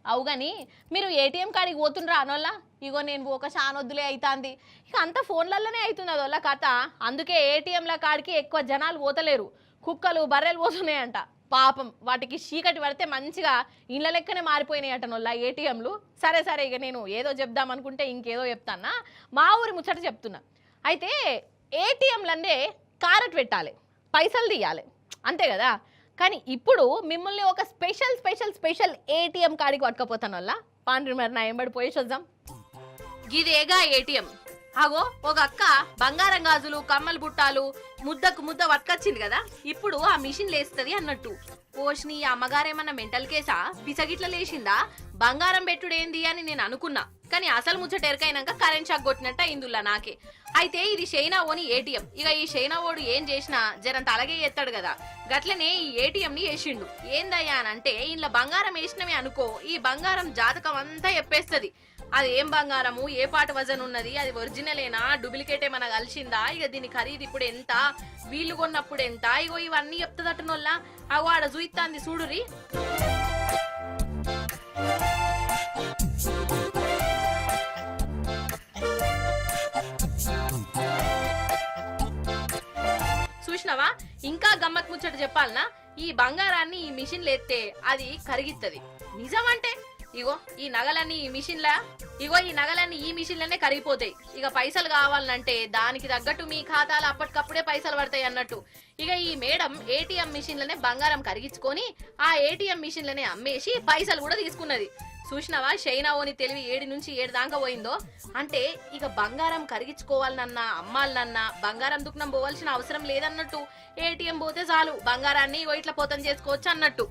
అవుగాని మీరు ఏటీఎం కాడికి పోతుండ్రా అనోళ్ళ ఇగో నేను ఒక షానొద్దులే అవుతుంది ఇక అంత ఫోన్లలోనే అవుతుంది అదోళ్ళ కథ అందుకే ఏటీఎంల కాడికి ఎక్కువ జనాలు పోతలేరు కుక్కలు బర్రెలు పోతున్నాయంట పాపం వాటికి చీకటి పడితే మంచిగా ఇళ్ళ లెక్కనే మారిపోయినాయి అటనోళ్ళ ఏటీఎంలు సరే సరే ఇక నేను ఏదో చెప్దాం అనుకుంటే ఇంకేదో చెప్తానా మా ఊరి ముచ్చట చెప్తున్నా అయితే ఏటీఎంలనే కారట్ పెట్టాలి పైసలు తీయాలి అంతే కదా కానీ ఇప్పుడు మిమ్మల్ని ఒక స్పెషల్ స్పెషల్ స్పెషల్ ఏటీఎం కాడికి పట్టుకపోతాను వల్ల పాండ్రి మరి నా ఎంబడి పోయేసి వద్దాం గిదేగా ఏటీఎం అగో ఒక అక్క బంగారం గాజులు కమ్మలు బుట్టాలు ముద్దకు ముద్ద పట్టుకొచ్చింది కదా ఇప్పుడు ఆ మిషన్ లేస్తుంది అన్నట్టు పోషిని అమ్మగారేమన్నా మెంటల్ కేసా పిసగిట్ల లేచిందా బంగారం పెట్టుడేంది అని నేను అనుకున్నా కానీ అసలు ముచ్చట ఎరకైనాక కరెంట్ షాక్ కొట్టినట్ట ఇందుల్లా నాకే అయితే ఇది చైనా ఓని ఏటీఎం ఇక ఈ చైనా ఓడు ఏం చేసినా జరంత అలాగే ఎత్తాడు కదా గట్లనే ఈ ఏటీఎం ని వేసిండు ఏందయ్యా అని అంటే ఇంట్లో బంగారం వేసినమే అనుకో ఈ బంగారం జాతకం అంతా చెప్పేస్తుంది అది ఏం బంగారము ఏ పాట వజన్ ఉన్నది అది ఒరిజినలేనా డూప్లికేట్ ఏమన్నా కలిసిందా ఇక దీని ఖరీదు ఇప్పుడు ఎంత వీళ్ళు కొన్నప్పుడు ఎంత ఇగో ఇవన్నీ చెప్తుందటనోళ్ళ అగో ఆడ చూయిస్తాంది చూడురి చూసినావా ఇంకా గమ్మత్ ముచ్చట చెప్పాలనా ఈ బంగారాన్ని ఈ మిషన్ లేస్తే అది కరిగిత్తది నిజం అంటే ఇగో ఈ నగలన్నీ ఈ నగలన్నీ ఈ మిషన్లనే కరిగిపోతాయి ఇక పైసలు కావాలంటే దానికి తగ్గట్టు మీ ఖాతాలు అప్పటికప్పుడే పైసలు పడతాయి అన్నట్టు ఇక ఈ మేడం ఏటీఎం మిషన్లనే బంగారం కరిగించుకొని ఆ ఏటీఎం మిషన్లనే అమ్మేసి పైసలు కూడా తీసుకున్నది చూసినావా చైనా ఓని తెలివి 7 నుంచి 7 దాకా పోయిందో అంటే ఇక బంగారం కరిగించుకోవాలనన్నా అమ్మాలనన్నా బంగారం దుకాణం పోవాల్సిన అవసరం లేదన్నట్టు ఏటీఎం పోతే చాలు బంగారాన్ని ఇట్లా పోతం చేసుకోవచ్చు అన్నట్టు